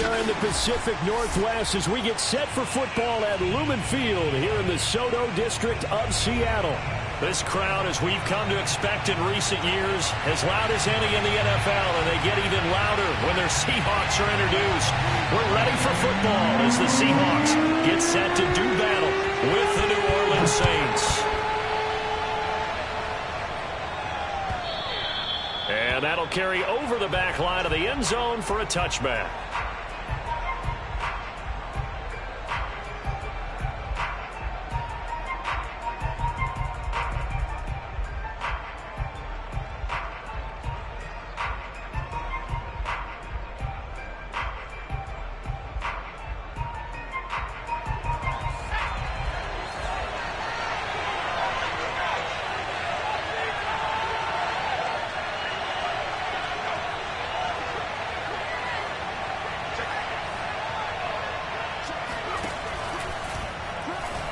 are in the Pacific Northwest as we get set for football at Lumen Field here in the Soto District of Seattle. This crowd, as we've come to expect in recent years, as loud as any in the NFL, and they get even louder when their Seahawks are introduced. We're ready for football as the Seahawks get set to do battle with the New Orleans Saints. And that'll carry over the back line of the end zone for a touchback.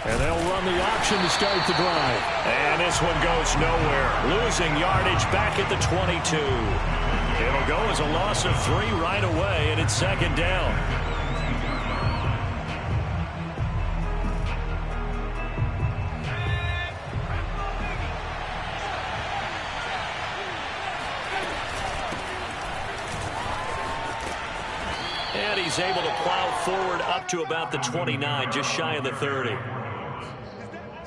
And they'll run the option to start the drive. And this one goes nowhere. Losing yardage back at the 22. It'll go as a loss of 3 right away, and it's second down. And he's able to plow forward up to about the 29, just shy of the 30.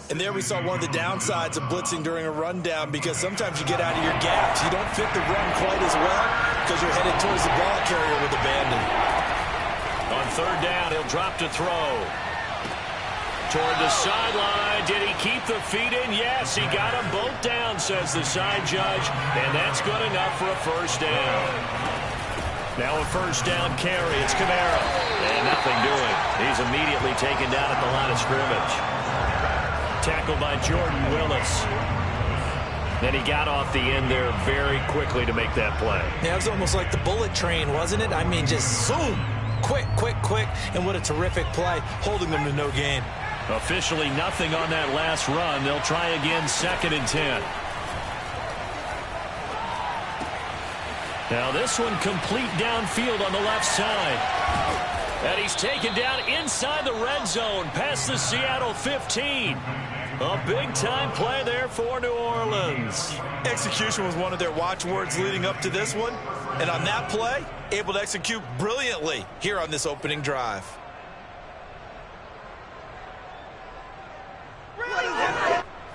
And there we saw one of the downsides of blitzing during a rundown, because sometimes you get out of your gaps. You don't fit the run quite as well because you're headed towards the ball carrier with abandon. On third down, he'll drop to throw. Toward the sideline. Did he keep the feet in? Yes, he got them both down, says the side judge. And that's good enough for a first down. Now a first down carry. It's Kamara. And nothing doing. He's immediately taken down at the line of scrimmage. Tackled by Jordan Willis. Then he got off the end there very quickly to make that play. Yeah, it was almost like the bullet train, wasn't it? I mean, just zoom. Quick, quick, quick. And what a terrific play, holding them to no gain. Officially nothing on that last run. They'll try again, 2nd and 10. Now this one complete downfield on the left side. And he's taken down inside the red zone past the Seattle 15. A big-time play there for New Orleans. Execution was one of their watchwords leading up to this one. And on that play, able to execute brilliantly here on this opening drive.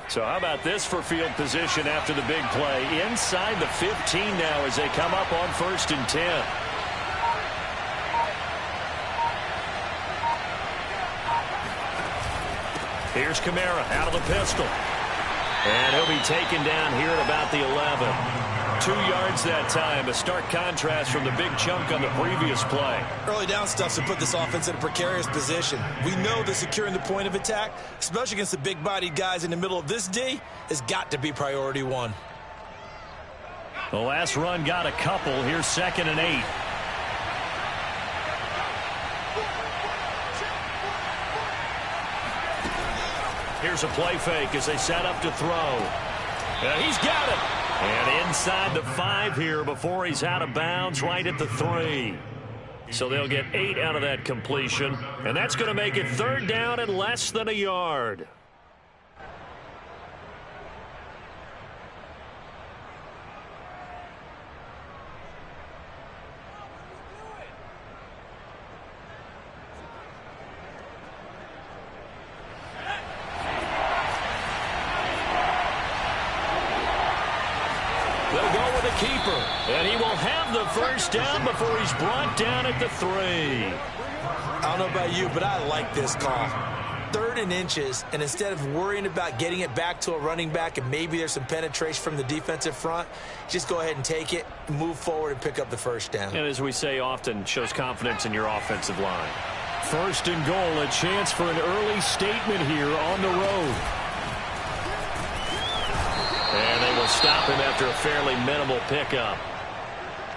So how about this for field position after the big play? Inside the 15 now as they come up on 1st and 10. Here's Kamara out of the pistol. And he'll be taken down here at about the 11. 2 yards that time. A stark contrast from the big chunk on the previous play. Early down stuff to put this offense in a precarious position. We know that securing the point of attack, especially against the big-bodied guys in the middle of this D, has got to be priority 1. The last run got a couple. Here's 2nd and 8. Here's a play fake as they set up to throw. He's got it. And inside the 5 here before he's out of bounds, right at the 3. So they'll get 8 out of that completion. And that's going to make it 3rd down and less than a yard. Keeper, and he will have the first down before he's brought down at the 3. I don't know about you, but I like this call. 3rd and inches, and instead of worrying about getting it back to a running back and maybe there's some penetration from the defensive front, just go ahead and take it, move forward, and pick up the first down. And as we say often, shows confidence in your offensive line. 1st and goal, a chance for an early statement here on the road. And they will stop him after a fairly minimal pickup.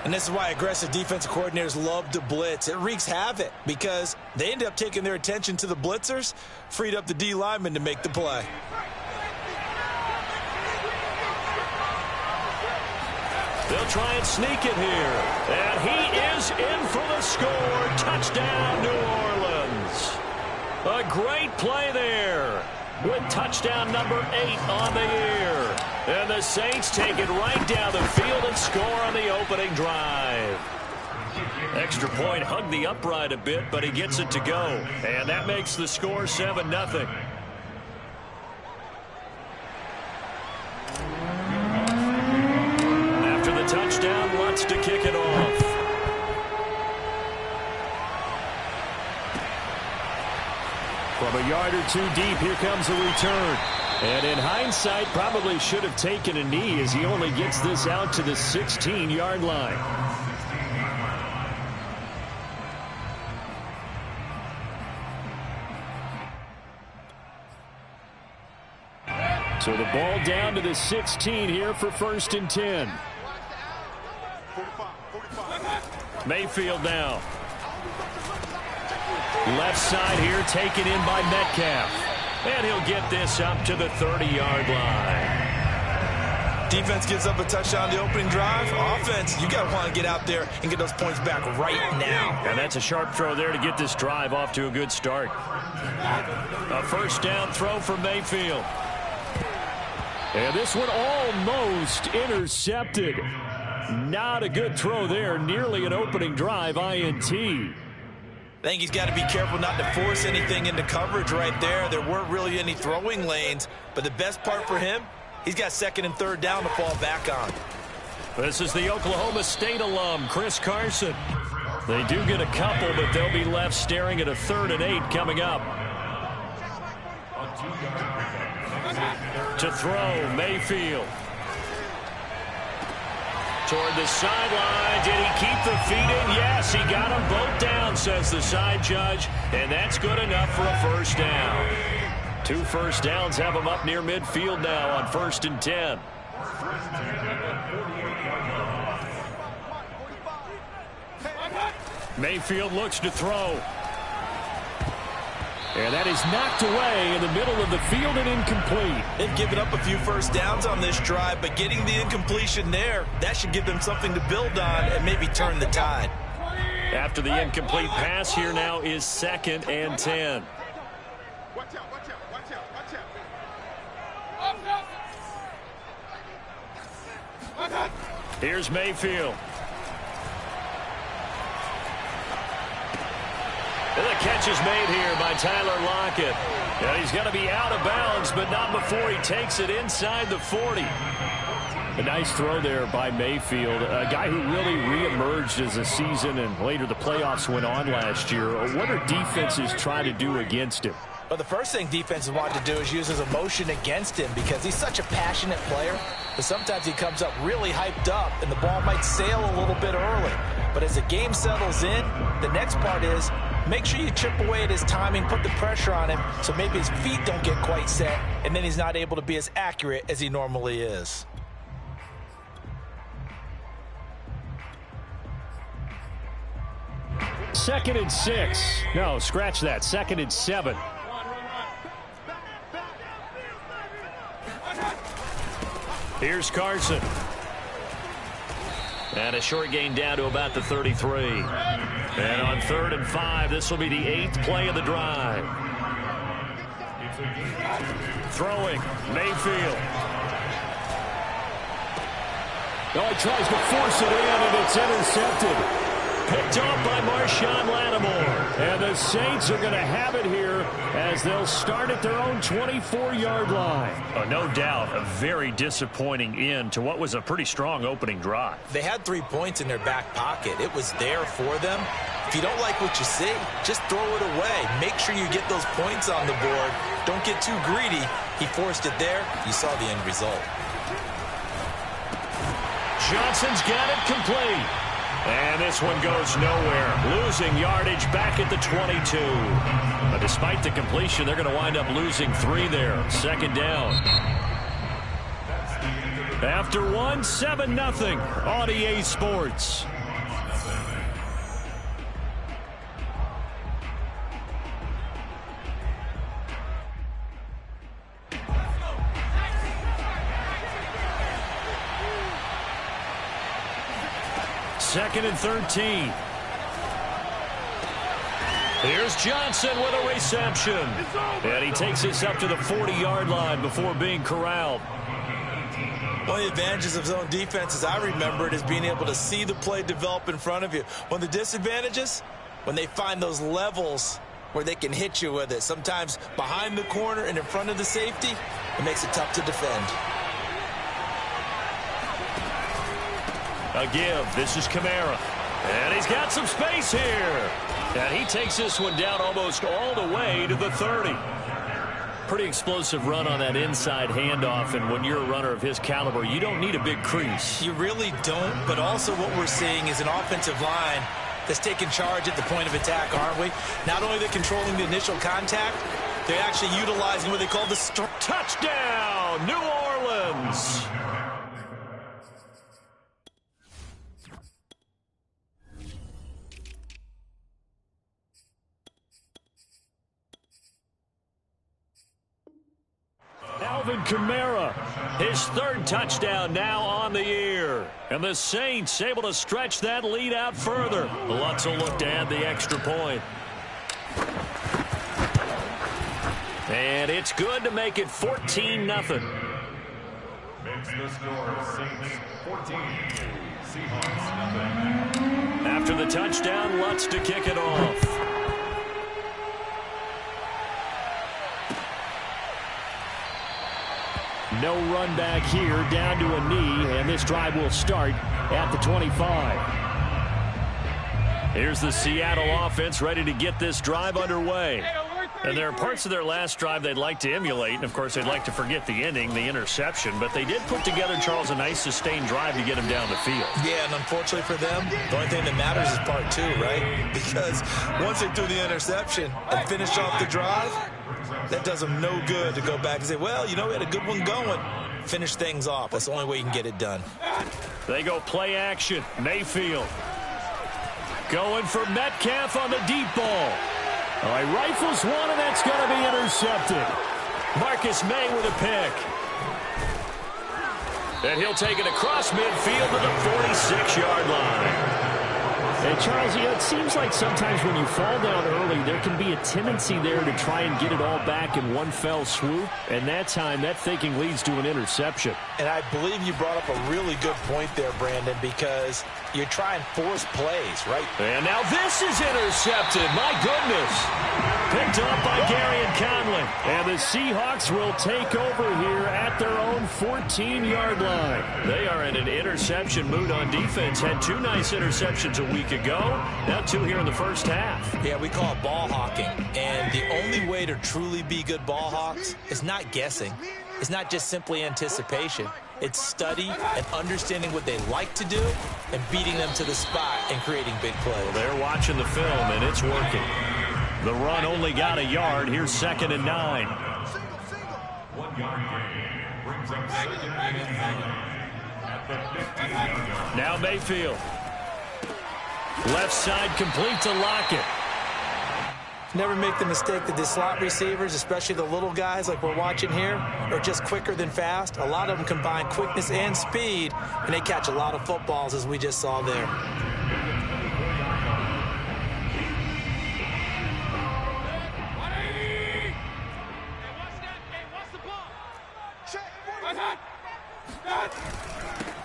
And this is why aggressive defensive coordinators love to blitz. It wreaks havoc because they end up taking their attention to the blitzers, freed up the D lineman to make the play. They'll try and sneak it here. And he is in for the score. Touchdown, New Orleans. A great play there with touchdown number 8 on the year. And the Saints take it right down the field and score on the opening drive. Extra point hugged the upright a bit, but he gets it to go. And that makes the score 7-0. After the touchdown, Lutz to kick it off. From a yard or two deep, here comes the return. And in hindsight, probably should have taken a knee as he only gets this out to the 16-yard line. So the ball down to the 16 here for 1st and 10. Mayfield now. Left side here taken in by Metcalf. And he'll get this up to the 30-yard line. Defense gives up a touchdown on the opening drive. Offense, you got to want to get out there and get those points back right now. And that's a sharp throw there to get this drive off to a good start. A 1st down throw for Mayfield. And this one almost intercepted. Not a good throw there. Nearly an opening drive INT. I think he's got to be careful not to force anything into coverage right there. There weren't really any throwing lanes. But the best part for him, he's got 2nd and 3rd down to fall back on. This is the Oklahoma State alum, Chris Carson. They do get a couple, but they'll be left staring at a 3rd and 8 coming up. To throw, Mayfield. Toward the sideline. Did he keep the feet in? Yes, he got them both down, says the side judge. And that's good enough for a 1st down. 2 first downs have him up near midfield now on 1st and 10. Mayfield looks to throw. And that is knocked away in the middle of the field and incomplete. They've given up a few 1st downs on this drive, but getting the incompletion there, that should give them something to build on and maybe turn the tide. After the incomplete pass, here now is 2nd and 10. Watch out, watch out, watch out, watch out. Here's Mayfield. And the catch is made here by Tyler Lockett. And he's going to be out of bounds, but not before he takes it inside the 40. A nice throw there by Mayfield, a guy who really reemerged as the season and later the playoffs went on last year. What are defenses trying to do against him? Well, the first thing defenses want to do is use his emotion against him because he's such a passionate player that sometimes he comes up really hyped up and the ball might sail a little bit early. But as the game settles in, the next part is make sure you chip away at his timing, put the pressure on him so maybe his feet don't get quite set and then he's not able to be as accurate as he normally is. Second and 6. No, scratch that. 2nd and 7. Here's Carson. And a short gain down to about the 33. And on 3rd and 5, this will be the 8th play of the drive. Throwing, Mayfield. Oh, he tries to force it in, and it's intercepted. Picked off by Marshawn Lattimore. And the Saints are going to have it here as they'll start at their own 24-yard line. No doubt a very disappointing end to what was a pretty strong opening drive. They had 3 points in their back pocket. It was there for them. If you don't like what you see, just throw it away. Make sure you get those points on the board. Don't get too greedy. He forced it there. You saw the end result. Johnson's got it complete. And this one goes nowhere. Losing yardage back at the 22. But despite the completion, they're going to wind up losing 3 there. 2nd down. After 1, 7-0 on EA Sports. 2nd and 13. Here's Johnson with a reception. And he takes this up to the 40-yard line before being corralled. One of the advantages of zone defense, as I remember it, is being able to see the play develop in front of you. One of the disadvantages, when they find those levels where they can hit you with it, sometimes behind the corner and in front of the safety, it makes it tough to defend. A give. This is Kamara. And he's got some space here. And he takes this one down almost all the way to the 30. Pretty explosive run on that inside handoff, and when you're a runner of his caliber, you don't need a big crease. You really don't, but also what we're seeing is an offensive line that's taking charge at the point of attack, aren't we? Not only are they controlling the initial contact, they're actually utilizing what they call the touchdown, New Orleans. Alvin Kamara, his 3rd touchdown now on the year. And the Saints able to stretch that lead out further. Lutz will look to add the extra point. And it's good to make it 14-0. Makes the score Saints 14, Seahawks 0. After the touchdown, Lutz to kick it off. No run back here, down to a knee, and this drive will start at the 25. Here's the Seattle offense ready to get this drive underway. And there are parts of their last drive they'd like to emulate, and of course they'd like to forget the ending, the interception, but they did put together, Charles, a nice sustained drive to get him down the field. Yeah, and unfortunately for them, the only thing that matters is part 2, right? Because once they threw the interception and finished off the drive, that does them no good to go back and say, well, you know, we had a good one going. Finish things off. That's the only way you can get it done. They go play action. Mayfield going for Metcalf on the deep ball. All right, rifles one, and that's going to be intercepted. Marcus May with a pick. And he'll take it across midfield to the 46-yard line. And Charles, it seems like sometimes when you fall down early, there can be a tendency there to try and get it all back in one fell swoop. And that time, that thinking leads to an interception. And I believe you brought up a really good point there, Brandon, because you're trying to force plays, right? And now this is intercepted. My goodness. Picked up by Gary and Conley. And the Seahawks will take over here at their own 14-yard line. They are in an interception mood on defense. Had 2 nice interceptions a week ago. Now 2 here in the first half. Yeah, we call it ball hawking. And the only way to truly be good ball hawks is not guessing. It's not just simply anticipation. It's study and understanding what they like to do and beating them to the spot and creating big plays. Well, they're watching the film, and it's working. The run only got a yard. Here's 2nd and 9. 1 yard gain brings up 2nd and 9 at the 15-yard line. Now Mayfield. Left side complete to Lockett. Never make the mistake that the slot receivers, especially the little guys like we're watching here, are just quicker than fast. A lot of them combine quickness and speed, and they catch a lot of footballs, as we just saw there.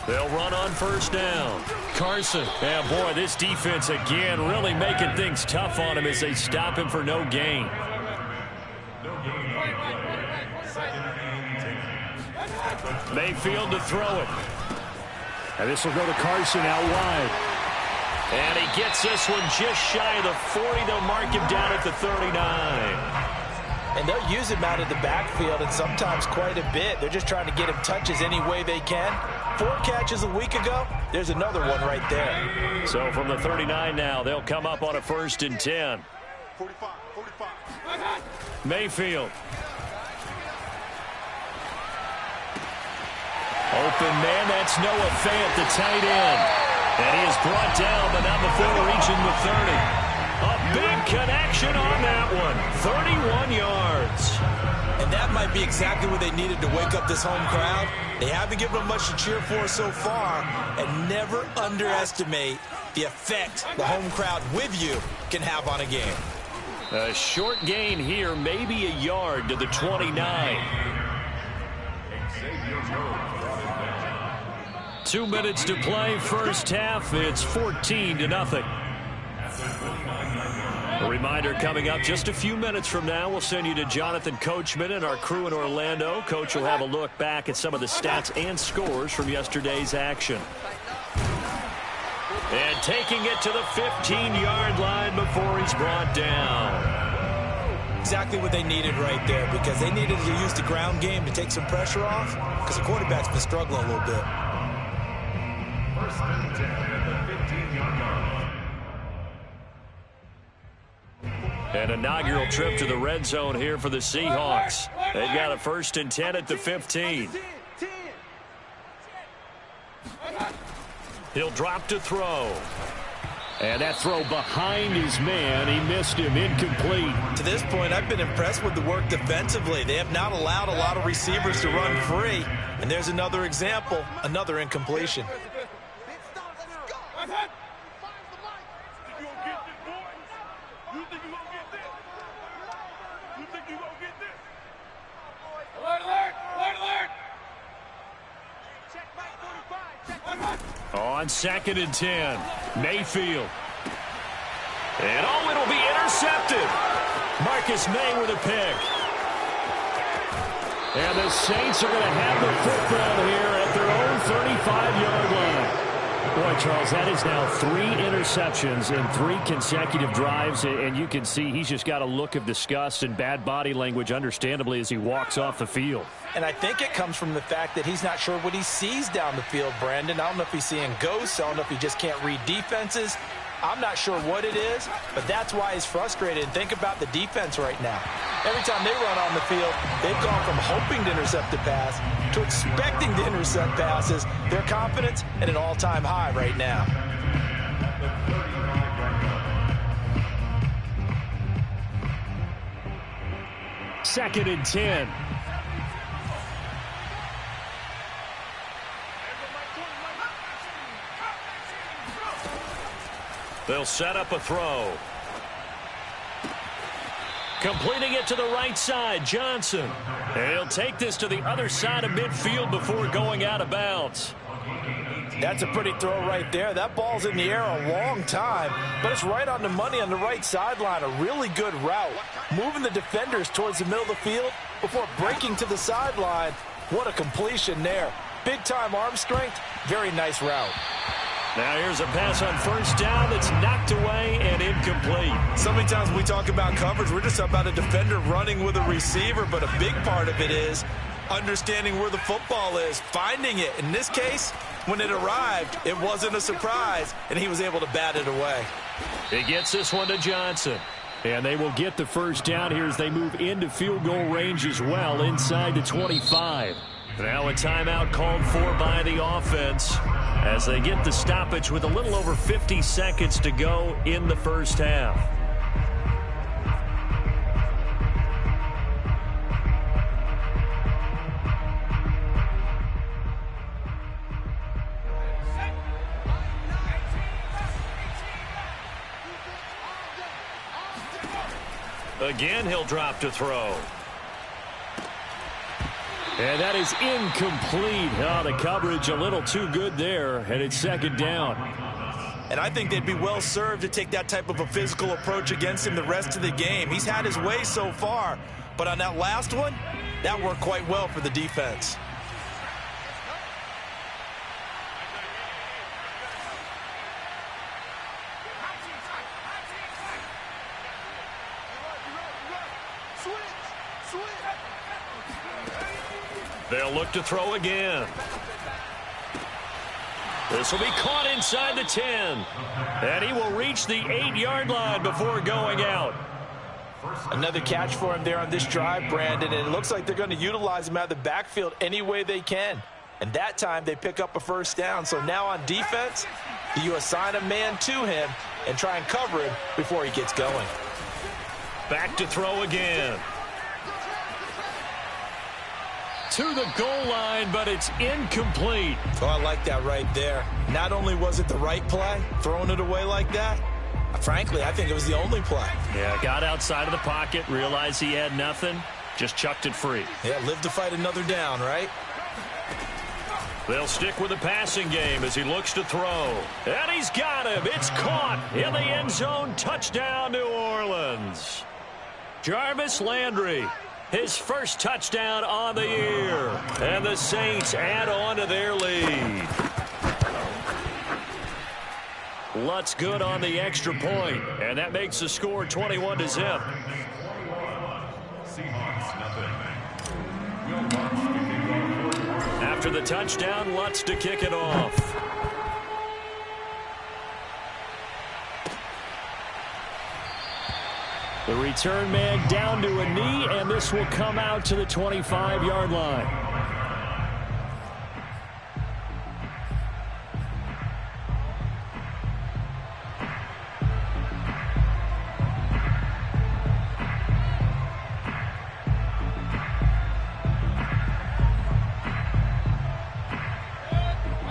They'll run on first down. Carson. Yeah, boy, this defense again really making things tough on him as they stop him for no gain. Mayfield to throw it. And this will go to Carson out wide. And he gets this one just shy of the 40. They'll mark him down at the 39. And they'll use him out of the backfield, and sometimes quite a bit. They're just trying to get him touches any way they can. 4 catches a week ago. There's another one right there. So from the 39 now, they'll come up on a 1st and 10. 45. Mayfield. Open man, that's Noah Fant, the tight end. And he is brought down, but not before reaching the 30. A big connection on that one. 31 yards. And that might be exactly what they needed to wake up this home crowd. They haven't given them much to cheer for so far. And never underestimate the effect the home crowd with you can have on a game. A short gain here, maybe a yard to the 29. 2 minutes to play, first half. It's 14-0. A reminder coming up just a few minutes from now. We'll send you to Jonathan Coachman and our crew in Orlando. Coach will have a look back at some of the stats and scores from yesterday's action. And taking it to the 15-yard line before he's brought down. Exactly what they needed right there, because they needed to use the ground game to take some pressure off, because the quarterback's been struggling a little bit. First and 10 at the 15-yard line. An inaugural trip to the red zone here for the Seahawks. They've got a first and 10 at the 15. He'll drop to throw. And that throw behind his man. He missed him, incomplete. To this point, I've been impressed with the work defensively. They have not allowed a lot of receivers to run free. And there's another example, another incompletion. On 2nd and 10, Mayfield. And it'll be intercepted. Marcus May with a pick. And the Saints are going to have the football here at their own 35-yard line. Boy, Charles, that is now 3 interceptions in 3 consecutive drives, and you can see he's just got a look of disgust and bad body language, understandably, as he walks off the field. And I think it comes from the fact that he's not sure what he sees down the field, Brandon. I don't know if he's seeing ghosts. I don't know if he just can't read defenses. I'm not sure what it is, but that's why he's frustrated. And think about the defense right now. Every time they run on the field, they've gone from hoping to intercept a pass to expecting to intercept passes. Their confidence at an all-time high right now. Second and 10. They'll set up a throw. Completing it to the right side, Johnson. And he'll take this to the other side of midfield before going out of bounds. That's a pretty throw right there. That ball's in the air a long time, but it's right on the money on the right sideline. A really good route. Moving the defenders towards the middle of the field before breaking to the sideline. What a completion there. Big-time arm strength. Very nice route. Now here's a pass on first down that's knocked away and incomplete. So many times when we talk about coverage, we're just talking about a defender running with a receiver, but a big part of it is understanding where the football is, finding it. In this case, when it arrived, it wasn't a surprise, and he was able to bat it away. He gets this one to Johnson. And they will get the first down here as they move into field goal range as well, inside the 25. Now a timeout called for by the offense as they get the stoppage with a little over 50 seconds to go in the first half. Again, he'll drop to throw. And that is incomplete. Oh, the coverage a little too good there, and it's second down. And I think they'd be well served to take that type of a physical approach against him the rest of the game. He's had his way so far, but on that last one, that worked quite well for the defense. They'll look to throw again. This will be caught inside the 10. And he will reach the 8-yard line before going out. Another catch for him there on this drive, Brandon, and it looks like they're going to utilize him out of the backfield any way they can. And that time they pick up a first down. So now on defense, you assign a man to him and try and cover him before he gets going. Back to throw again. to the goal line, but it's incomplete. Oh, I like that right there. Not only was it the right play, throwing it away like that, frankly, I think it was the only play. Yeah, got outside of the pocket, realized he had nothing, just chucked it free. Yeah, live to fight another down, right? They'll stick with the passing game as he looks to throw. And he's got him. It's caught in the end zone. Touchdown, New Orleans. Jarvis Landry, his first touchdown on the year. And the Saints add on to their lead. Lutz good on the extra point, and that makes the score 21-0. After the touchdown, Lutz to kick it off. The return man down to a knee, and this will come out to the 25-yard line.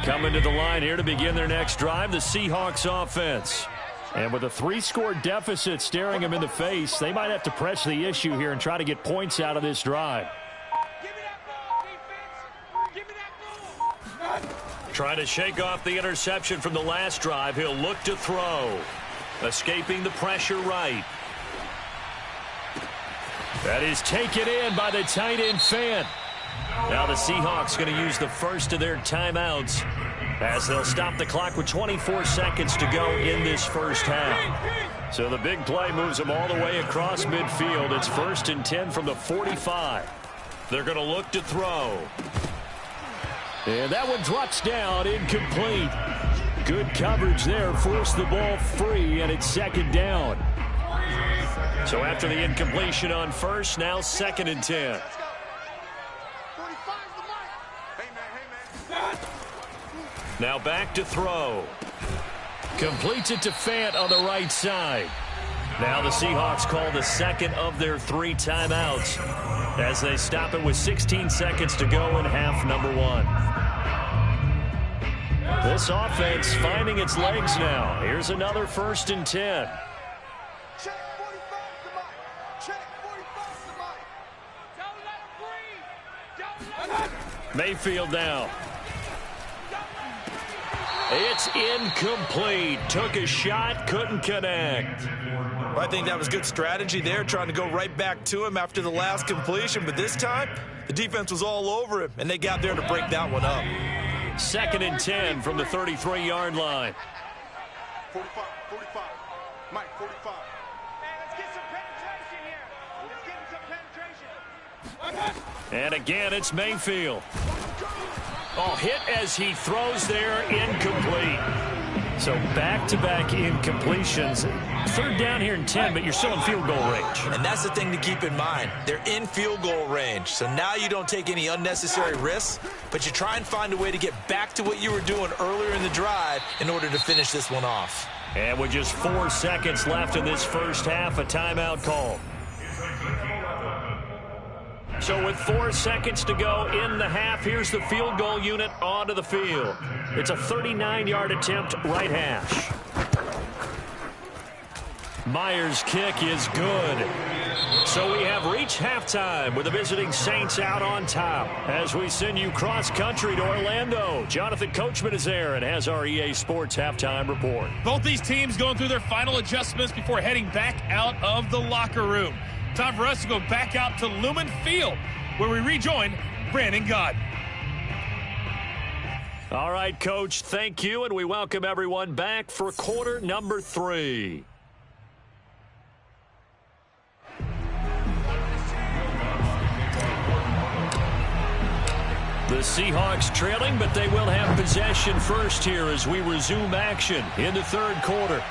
Coming to the line here to begin their next drive, the Seahawks offense. And with a 3-score deficit staring them in the face, they might have to press the issue here and try to get points out of this drive. Give me that ball, defense. Give me that ball. Trying to shake off the interception from the last drive. He'll look to throw. Escaping the pressure right. That is taken in by the tight end Fant. Now the Seahawks going to use the first of their timeouts as they'll stop the clock with 24 seconds to go in this first half. So the big play moves them all the way across midfield. It's 1st and 10 from the 45. They're going to look to throw. And that one drops down, incomplete. Good coverage there, forced the ball free, and it's 2nd down. So after the incompletion on first, now 2nd and 10. Now back to throw. Completes it to Fant on the right side. Now the Seahawks call the second of their 3 timeouts as they stop it with 16 seconds to go in half number 1. This offense finding its legs now. Here's another 1st and 10. Check 45 to Mike. Check 45 to Mike. Don't let him breathe. Don't let him. Mayfield now. It's incomplete. Took a shot, couldn't connect. Well, I think that was good strategy there, trying to go right back to him after the last completion. But this time, the defense was all over him, and they got there to break that one up. 2nd and 10 from the 33-yard line. 45, 45. Mike, 45. Hey, let's get some penetration here. Let's get some penetration. And again, it's Mayfield. Oh, hit as he throws there, incomplete. So back-to-back incompletions. 3rd down here and 10, but you're still in field goal range. And that's the thing to keep in mind. They're in field goal range. So now you don't take any unnecessary risks, but you try and find a way to get back to what you were doing earlier in the drive in order to finish this one off. And with just 4 seconds left in this first half, a timeout call. So with 4 seconds to go in the half, here's the field goal unit onto the field. It's a 39-yard attempt, right hash. Myers' kick is good. So we have reached halftime with the visiting Saints out on top. As we send you cross-country to Orlando, Jonathan Coachman is there and has our EA Sports halftime report. Both these teams going through their final adjustments before heading back out of the locker room. Time for us to go back out to Lumen Field, where we rejoin Brandon Gott. All right, Coach, thank you, and we welcome everyone back for quarter number 3. The Seahawks trailing, but they will have possession first here as we resume action in the 3rd quarter.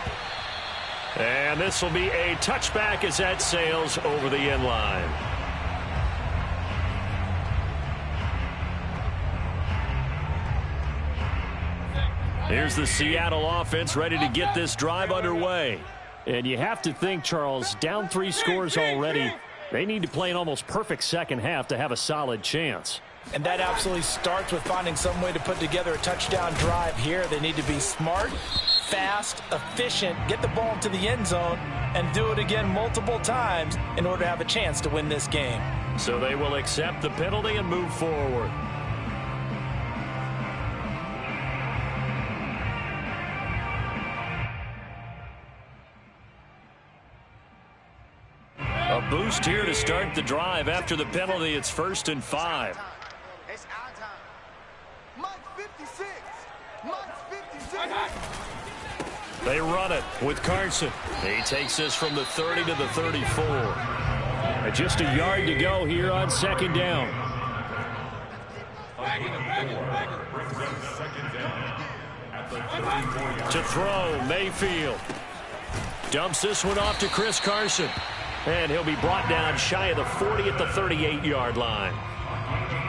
And this will be a touchback as that sails over the end line. Here's the Seattle offense ready to get this drive underway. And you have to think, Charles, down 3 scores already. They need to play an almost perfect second half to have a solid chance. And that absolutely starts with finding some way to put together a touchdown drive here. They need to be smart, fast, efficient, get the ball into the end zone, and do it again multiple times in order to have a chance to win this game. So they will accept the penalty and move forward. A boost here to start the drive. After the penalty, it's 1st and 5. It's our time. Mike 56. Mike 56. They run it with Carson. He takes this from the 30 to the 34. And just a yard to go here on 2nd down. To throw, Mayfield. Dumps this one off to Chris Carson. And he'll be brought down shy of the 40 at the 38-yard line.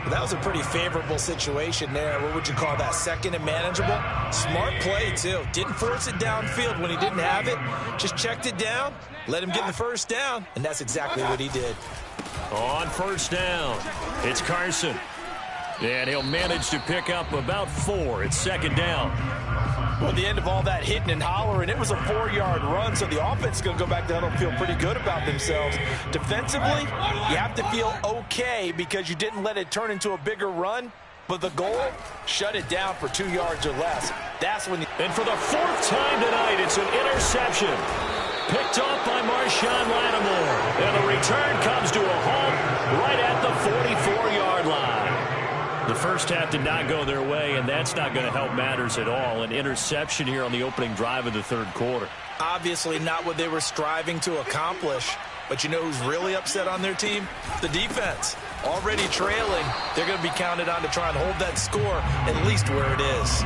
That was a pretty favorable situation there. What would you call that? 2nd and manageable? Smart play, too. Didn't force it downfield when he didn't have it. Just checked it down, let him get the 1st down, and that's exactly what he did. On 1st down, it's Carson. And he'll manage to pick up about 4. It's 2nd down. Well, at the end of all that hitting and hollering, it was a 4-yard run, so the offense is going to go back down and feel pretty good about themselves. Defensively, you have to feel okay because you didn't let it turn into a bigger run, but the goal, shut it down for 2 yards or less. That's when And for the 4th time tonight, it's an interception. Picked off by Marshawn Lattimore. And the return comes to a halt right at the 44-yard line. The first half did not go their way, and that's not going to help matters at all. An interception here on the opening drive of the 3rd quarter. Obviously not what they were striving to accomplish. But you know who's really upset on their team? The defense. Already trailing. They're going to be counted on to try and hold that score at least where it is.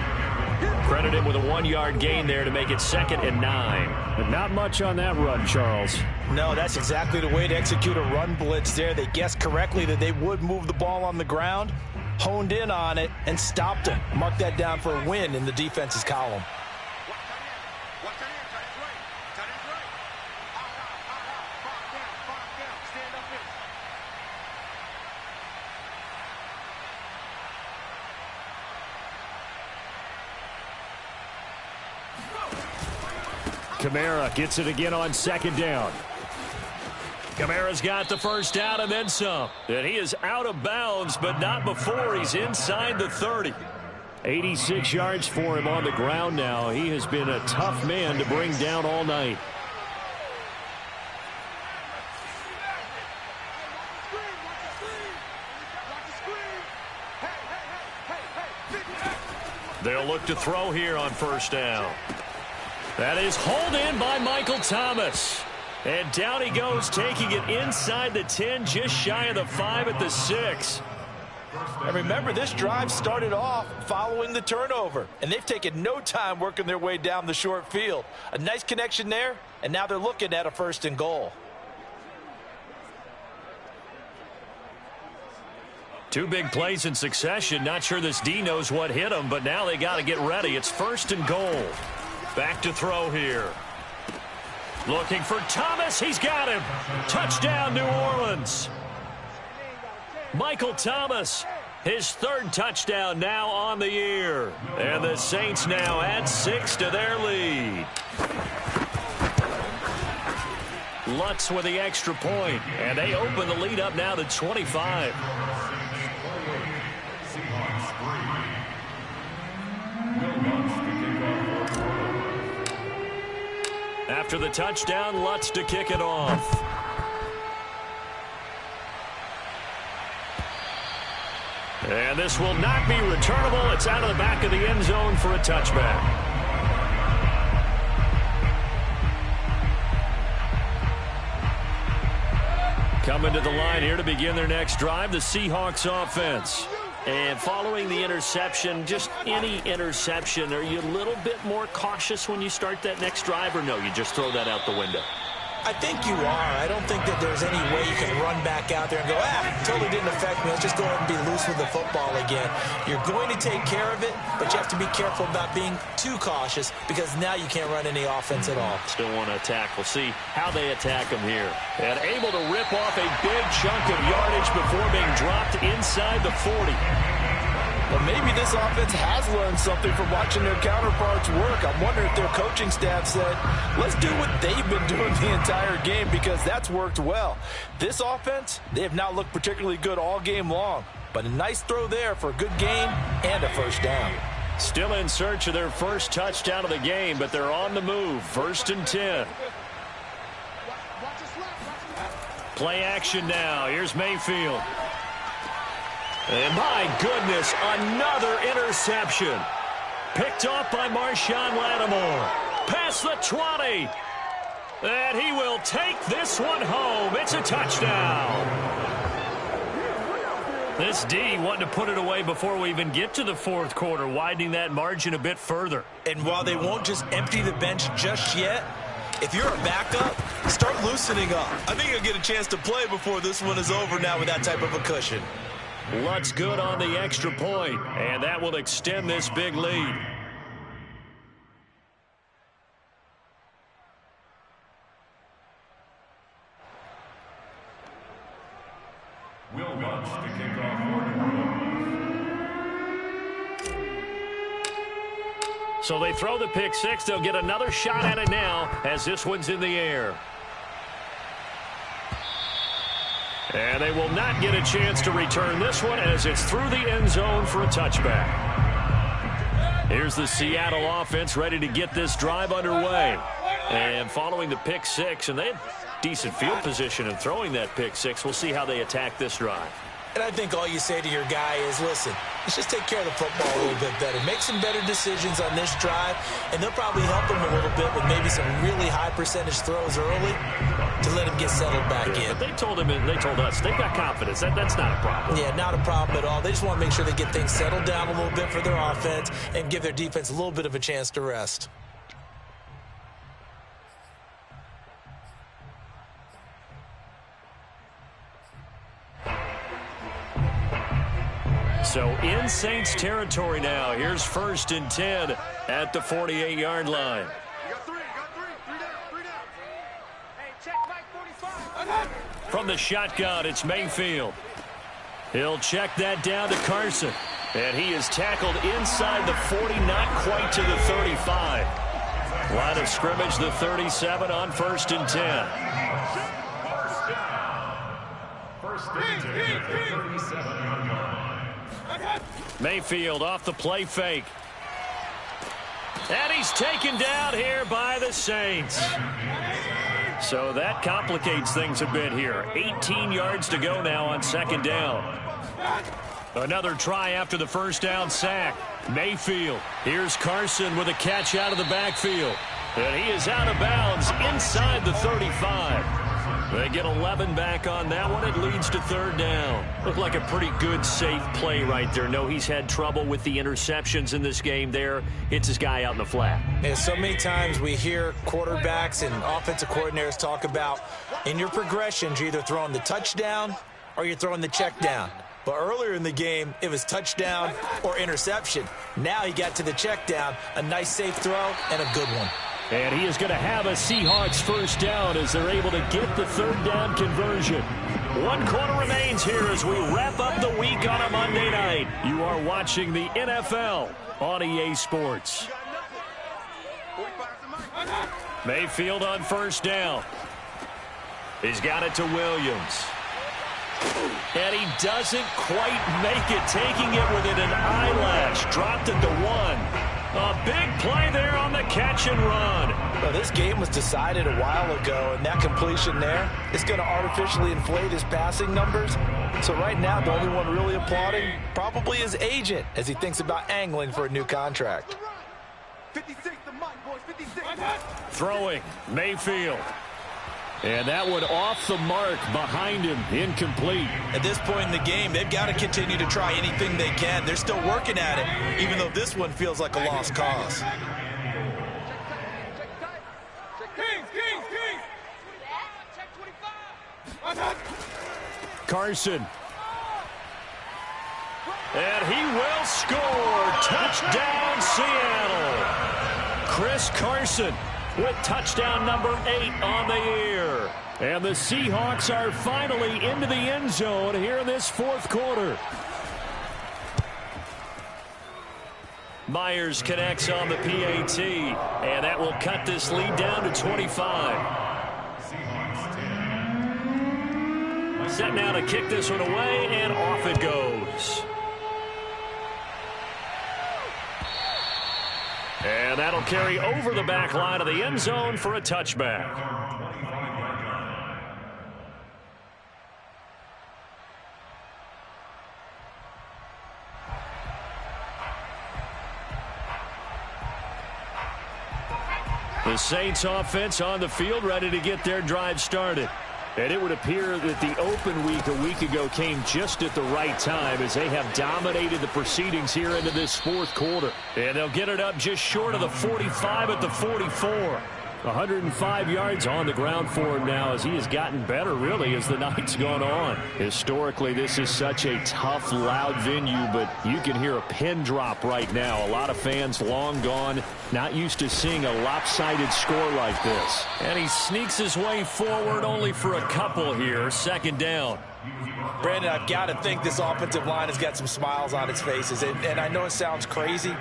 Credit him with a 1-yard gain there to make it 2nd and 9. But not much on that run, Charles. No, that's exactly the way to execute a run blitz there. They guessed correctly that they would move the ball on the ground, honed in on it, and stopped him. Mark that down for a win in the defense's column. Kamara gets it again on 2nd down. Kamara's got the 1st down and then some. And he is out of bounds, but not before he's inside the 30. 86 yards for him on the ground now. He has been a tough man to bring down all night. They'll look to throw here on 1st down. That is hauled in by Michael Thomas. And down he goes, taking it inside the 10, just shy of the 5 at the 6. And remember, this drive started off following the turnover. And they've taken no time working their way down the short field. A nice connection there, and now they're looking at a 1st and goal. 2 big plays in succession. Not sure this D knows what hit him, but now they got to get ready. It's 1st and goal. Back to throw here. Looking for Thomas. He's got him. Touchdown, New Orleans. Michael Thomas, his 3rd touchdown now on the year. And the Saints now add 6 to their lead. Lutz with the extra point, and they open the lead up now to 25. After the touchdown, Lutz to kick it off. And this will not be returnable. It's out of the back of the end zone for a touchback. Coming to the line here to begin their next drive, the Seahawks offense. And following the interception, just any interception, are you a little bit more cautious when you start that next drive, or no, you just throw that out the window? I think you are. I don't think that there's any way you can run back out there and go, totally didn't affect me. Let's just go ahead and be loose with the football again. You're going to take care of it, but you have to be careful about being too cautious because now you can't run any offense at all. Still want to attack. We'll see how they attack him here. And able to rip off a big chunk of yardage before being dropped inside the 40. Well, maybe this offense has learned something from watching their counterparts work. I'm wondering if their coaching staff said, let's do what they've been doing the entire game because that's worked well. This offense, they have not looked particularly good all game long. But a nice throw there for a good gain and a first down. Still in search of their first touchdown of the game, but they're on the move. 1st and 10. Play action now. Here's Mayfield. And my goodness, another interception. Picked off by Marshawn Lattimore. Past the 20. And he will take this one home. It's a touchdown. This D wanting to put it away before we even get to the 4th quarter, widening that margin a bit further. And while they won't just empty the bench just yet, if you're a backup, start loosening up. I think you'll get a chance to play before this one is over now with that type of a cushion. Lutz good on the extra point, and that will extend this big lead. Will Lutz to kick off for the So they throw the pick six. They'll get another shot at it now as this one's in the air. And they will not get a chance to return this one as it's through the end zone for a touchback. Here's the Seattle offense ready to get this drive underway. And following the pick six, and they had decent field position in throwing that pick six. We'll see how they attack this drive. And I think all you say to your guy is, listen, let's just take care of the football a little bit better. Make some better decisions on this drive, and they'll probably help him a little bit with maybe some really high percentage throws early to let him get settled back in. But they told him, and they told us, they've got confidence. That's not a problem. Yeah, not a problem at all. They just want to make sure they get things settled down a little bit for their offense and give their defense a little bit of a chance to rest. So in Saints territory now. Here's 1st and 10 at the 48-yard line. You got three down. Hey, check Mike 45. From the shotgun, it's Mayfield. He'll check that down to Carson. And he is tackled inside the 40, not quite to the 35. Line of scrimmage, the 37 on 1st and 10. First and 10 at the 37-yard line. Mayfield off the play fake. And he's taken down here by the Saints. So that complicates things a bit here. 18 yards to go now on 2nd down. Another try after the first down sack. Mayfield. Here's Carson with a catch out of the backfield. And he is out of bounds inside the 35. They get 11 back on that one. It leads to 3rd down. Looked like a pretty good, safe play right there. No, he's had trouble with the interceptions in this game there. Hits his guy out in the flat. And so many times we hear quarterbacks and offensive coordinators talk about in your progressions, you're either throwing the touchdown or you're throwing the check down. But earlier in the game, it was touchdown or interception. Now he got to the check down, a nice safe throw, and a good one. And he is going to have a Seahawks first down as they're able to get the 3rd down conversion. 1 quarter remains here as we wrap up the week on a Monday night. You are watching the NFL on EA Sports. Mayfield on 1st down. He's got it to Williams. And he doesn't quite make it, taking it within an eyelash. Dropped at the 1. A big play there on the catch and run. Well, this game was decided a while ago, and that completion there is going to artificially inflate his passing numbers. So right now, the only one really applauding probably his agent as he thinks about angling for a new contract. 56 to Mike, boys, 56. Throwing, Mayfield. And that one off the mark behind him, incomplete. At this point in the game, they've got to continue to try anything they can. They're still working at it, even though this one feels like a lost cause. Carson. And he will score. Touchdown, Seattle. Chris Carson with touchdown number 8 on the year. And the Seahawks are finally into the end zone here in this fourth quarter. Myers connects on the PAT, and that will cut this lead down to 25. Set now to kick this one away, and off it goes. And that'll carry over the back line of the end zone for a touchback. The Saints offense on the field, ready to get their drive started. And it would appear that the open week a week ago came just at the right time as they have dominated the proceedings here into this fourth quarter. And they'll get it up just short of the 45 at the 44. 105 yards on the ground for him now as he has gotten better, really, as the night's gone on. Historically, this is such a tough, loud venue, but you can hear a pin drop right now. A lot of fans long gone, not used to seeing a lopsided score like this. And he sneaks his way forward only for a couple here. Second down. Brandon, I've got to think this offensive line has got some smiles on its faces. And I know it sounds crazy,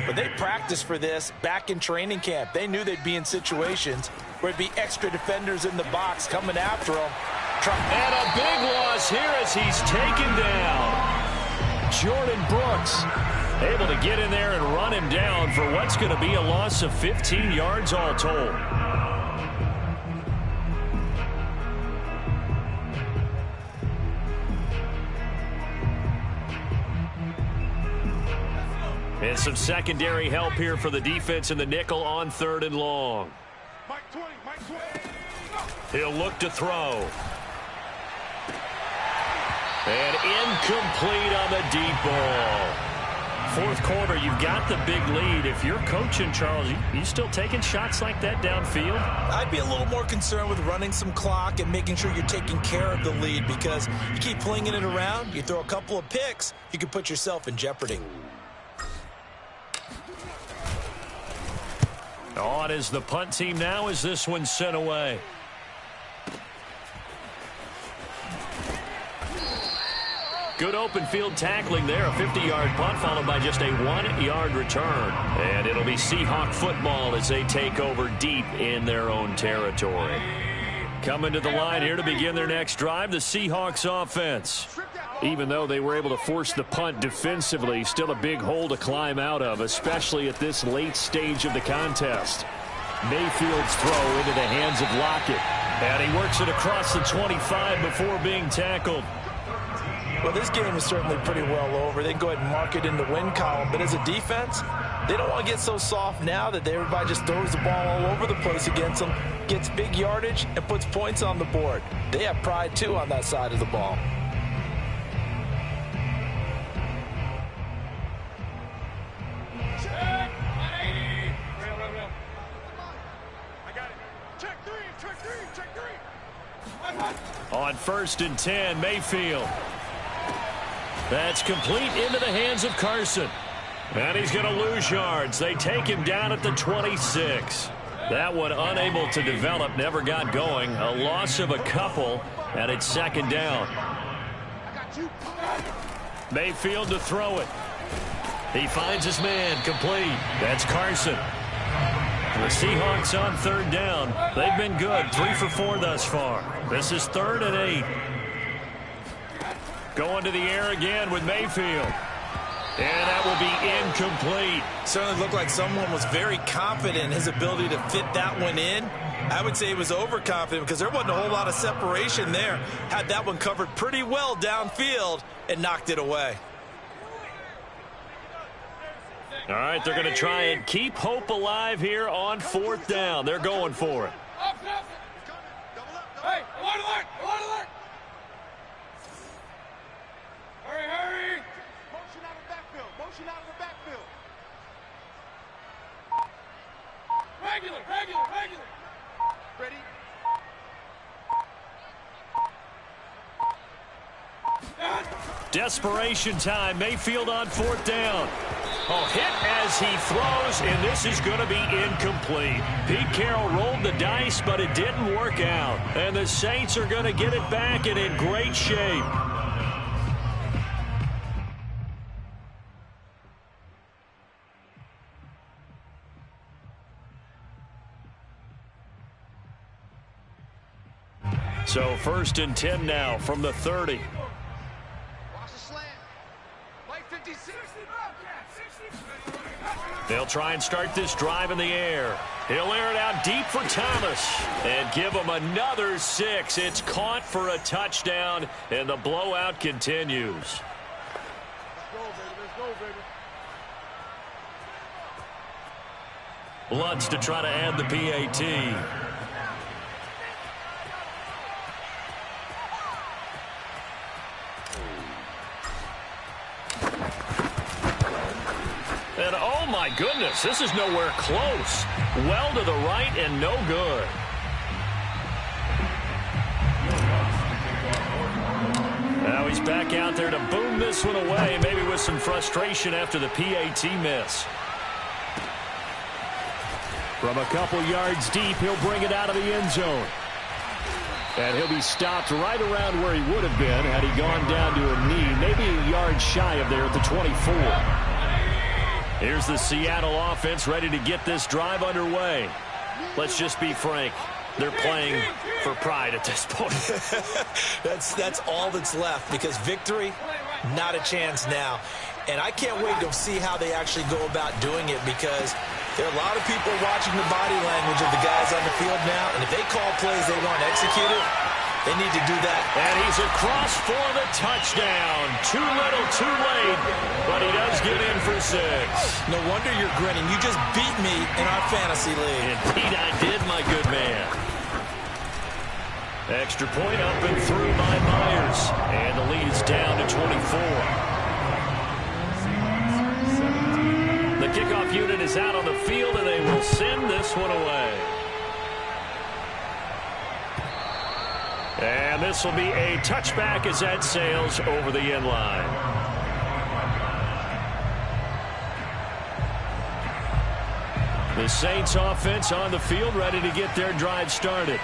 but they practiced for this back in training camp. They knew they'd be in situations where it'd be extra defenders in the box coming after them. And a big loss here as he's taken down. Jordan Brooks able to get in there and run him down for what's going to be a loss of 15 yards all told. And some secondary help here for the defense in the nickel on 3rd and long. He'll look to throw. And incomplete on the deep ball. Fourth quarter, you've got the big lead. If you're coaching, Charles, you still taking shots like that downfield? I'd be a little more concerned with running some clock and making sure you're taking care of the lead, because you keep flinging it around, you throw a couple of picks, you can put yourself in jeopardy. On is the punt team now as this one's sent away. Good open field tackling there. A 50-yard punt followed by just a 1-yard return. And it'll be Seahawk football as they take over deep in their own territory. Coming to the line here to begin their next drive, the Seahawks offense. Even though they were able to force the punt defensively, still a big hole to climb out of, especially at this late stage of the contest. Mayfield's throw into the hands of Lockett. And he works it across the 25 before being tackled. Well, this game is certainly pretty well over. They can go ahead and mark it in the win column. But as a defense, they don't want to get so soft now that everybody just throws the ball all over the place against them, gets big yardage, and puts points on the board. They have pride, too, on that side of the ball. On 1st and 10, Mayfield. That's complete into the hands of Carson. And he's going to lose yards. They take him down at the 26. That one unable to develop, never got going. A loss of a couple, and it's second down. Mayfield to throw it. He finds his man, complete. That's Carson. The Seahawks on 3rd down. They've been good, 3 for 4 thus far. This is 3rd and 8. Going to the air again with Mayfield. And that will be incomplete. Certainly looked like someone was very confident in his ability to fit that one in. I would say he was overconfident because there wasn't a whole lot of separation there. Had that one covered pretty well downfield and knocked it away. All right, they're going to try and keep hope alive here on 4th down. They're going for it. Hey, alert! Hurry! Motion out of the backfield. Regular. Ready? Desperation time. Mayfield on 4th down. Oh, hit as he throws, and this is going to be incomplete. Pete Carroll rolled the dice, but it didn't work out. And the Saints are going to get it back and in great shape. So 1st and 10 now from the 30. They'll try and start this drive in the air. He'll air it out deep for Thomas and give him another 6. It's caught for a touchdown, and the blowout continues. Let's go, baby. Lutz to try to add the PAT. And oh my goodness, this is nowhere close. Well to the right and no good. Now he's back out there to boom this one away, maybe with some frustration after the PAT miss. From a couple yards deep, he'll bring it out of the end zone. And he'll be stopped right around where he would have been had he gone down to a knee, maybe a yard shy of there at the 24. Here's the Seattle offense ready to get this drive underway. Let's just be frank. They're playing for pride at this point. That's all that's left, because victory, not a chance now. And I can't wait to see how they actually go about doing it, because there are a lot of people watching the body language of the guys on the field now, and if they call plays they want executed, they need to do that. And he's across for the touchdown. Too little, too late, but he does get in for 6. No wonder you're grinning. You just beat me in our fantasy league. Indeed I did, my good man. Extra point up and through by Myers. And the lead is down to 24. The kickoff unit is out on the field, and they will send this one away. And this will be a touchback as that sails over the end line. The Saints offense on the field ready to get their drive started.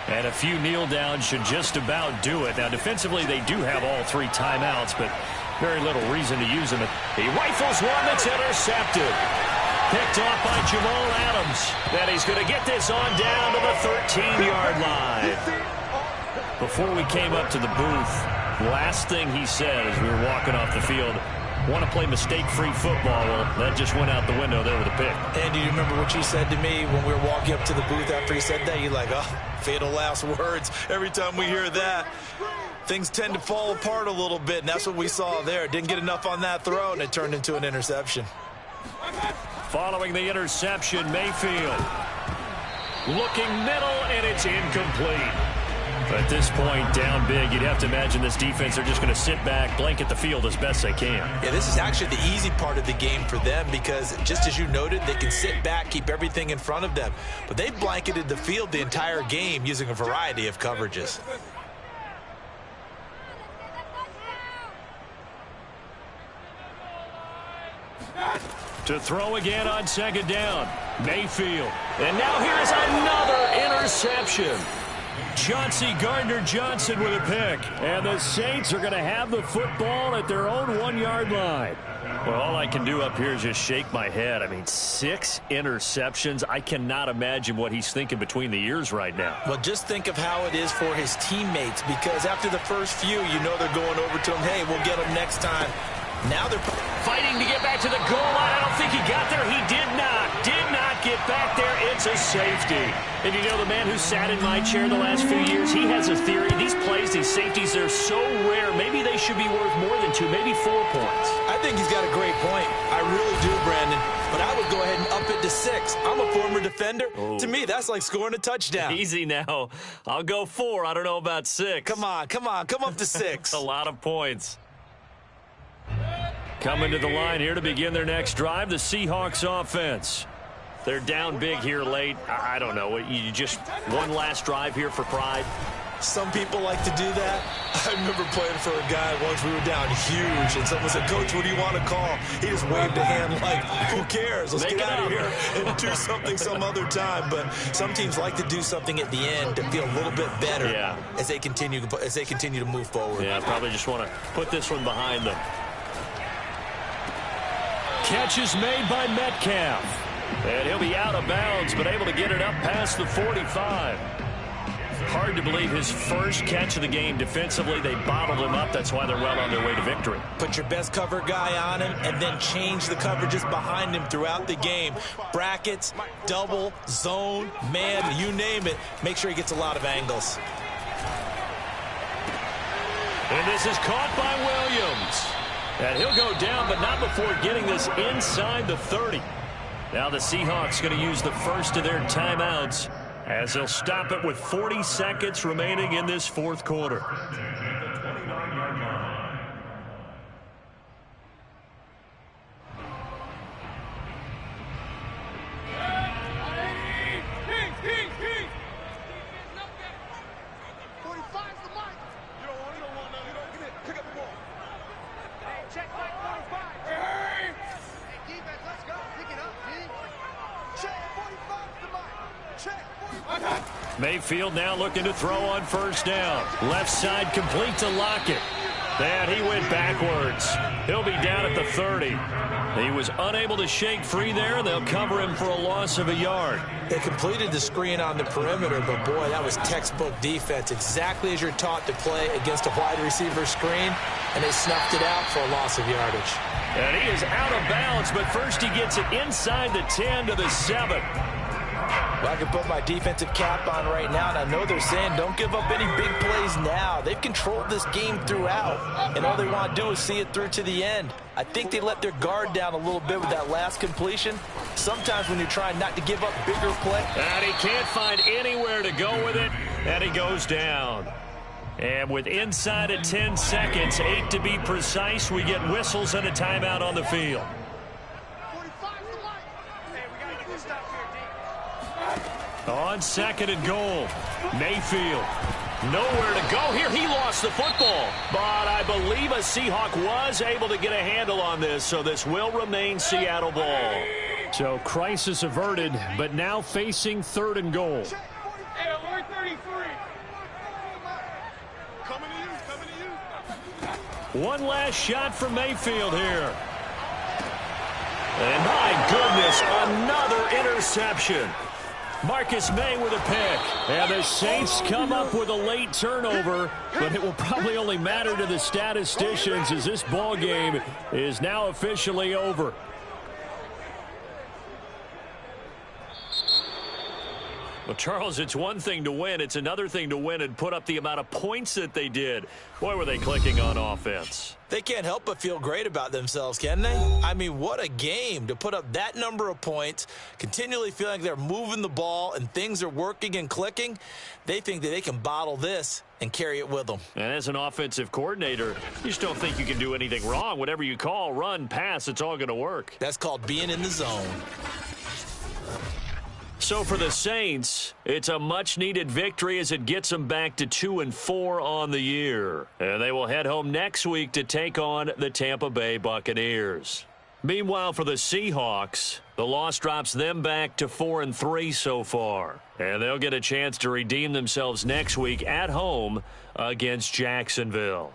And a few kneel downs should just about do it. Now defensively they do have all 3 timeouts, but very little reason to use them. He rifles one that's intercepted. Picked off by Jamal Adams. And he's going to get this on down to the 13-yard line. Before we came up to the booth, last thing he said as we were walking off the field, want to play mistake-free football. Well, that just went out the window there with a pick. And do you remember what you said to me when we were walking up to the booth after he said that? You're like, oh, fatal last words. Every time we hear that, things tend to fall apart a little bit, and that's what we saw there. Didn't get enough on that throw, and it turned into an interception. Following the interception, Mayfield looking middle, and it's incomplete. At this point, down big, you'd have to imagine this defense are just going to sit back, blanket the field as best they can. Yeah, this is actually the easy part of the game for them, because just as you noted, they can sit back, keep everything in front of them. But they blanketed the field the entire game using a variety of coverages. To throw again on 2nd down, Mayfield. And now here's another interception. Chauncey Gardner-Johnson with a pick. And the Saints are going to have the football at their own 1-yard line. Well, all I can do up here is just shake my head. I mean, 6 interceptions. I cannot imagine what he's thinking between the ears right now. Well, just think of how it is for his teammates, because after the first few, you know they're going over to him, hey, we'll get him next time. Now they're fighting to get back to the goal line. I don't think he got there. He did not get back there. It's a safety. And you know, the man who sat in my chair the last few years, he has a theory. These plays, these safeties, they're so rare. Maybe they should be worth more than 2, maybe 4 points. I think he's got a great point. I really do, Brandon. But I would go ahead and up it to 6. I'm a former defender. Oh. To me, that's like scoring a touchdown. Easy now. I'll go 4. I don't know about 6. Come on. Come up to 6. A lot of points. Coming to the line here to begin their next drive, the Seahawks offense. They're down big here late. I don't know. You just one last drive here for pride? Some people like to do that. I remember playing for a guy once. We were down huge, and someone said, "Coach, what do you want to call?" He just waved a hand like, "Who cares? Let's get out of here and do something some other time." But some teams like to do something at the end to feel a little bit better as they continue to move forward. Yeah, probably just want to put this one behind them. Catch is made by Metcalf. And he'll be out of bounds, but able to get it up past the 45. Hard to believe his first catch of the game defensively. They bottled him up. That's why they're well on their way to victory. Put your best cover guy on him and then change the coverages behind him throughout the game. Brackets, double, zone, man, you name it. Make sure he gets a lot of angles. And this is caught by Williams. And he'll go down, but not before getting this inside the 30. Now the Seahawks going to use the first of their timeouts as they'll stop it with 40 seconds remaining in this fourth quarter. Mayfield now looking to throw on first down. Left side complete to Lockett. And he went backwards. He'll be down at the 30. He was unable to shake free there. They'll cover him for a loss of a yard. They completed the screen on the perimeter, but boy, that was textbook defense. Exactly as you're taught to play against a wide receiver screen, and they snuffed it out for a loss of yardage. And he is out of bounds, but first he gets it inside the 10 to the 7. Well, I can put my defensive cap on right now, and I know they're saying don't give up any big plays now. They've controlled this game throughout, and all they want to do is see it through to the end. I think they let their guard down a little bit with that last completion. Sometimes when you're trying not to give up bigger play. And he can't find anywhere to go with it, and he goes down. And with inside of 10 seconds, 8 to be precise, we get whistles and a timeout on the field. On second and goal, Mayfield. Nowhere to go here. He lost the football. But I believe a Seahawk was able to get a handle on this, so this will remain Seattle ball. So crisis averted, but now facing third and goal. Hey, we're 33. Coming to you. One last shot from Mayfield here. And my goodness, another interception. Marcus May with a pick. And the Saints come up with a late turnover, but it will probably only matter to the statisticians as this ball game is now officially over. Well, Charles, it's one thing to win. It's another thing to win and put up the amount of points that they did. Boy, were they clicking on offense. They can't help but feel great about themselves, can they? I mean, what a game to put up that number of points, continually feeling like they're moving the ball and things are working and clicking. They think that they can bottle this and carry it with them. And as an offensive coordinator, you just don't think you can do anything wrong. Whatever you call, run, pass, it's all going to work. That's called being in the zone. So for the Saints, it's a much-needed victory as it gets them back to 2-4 on the year. And they will head home next week to take on the Tampa Bay Buccaneers. Meanwhile, for the Seahawks, the loss drops them back to 4-3 so far. And they'll get a chance to redeem themselves next week at home against Jacksonville.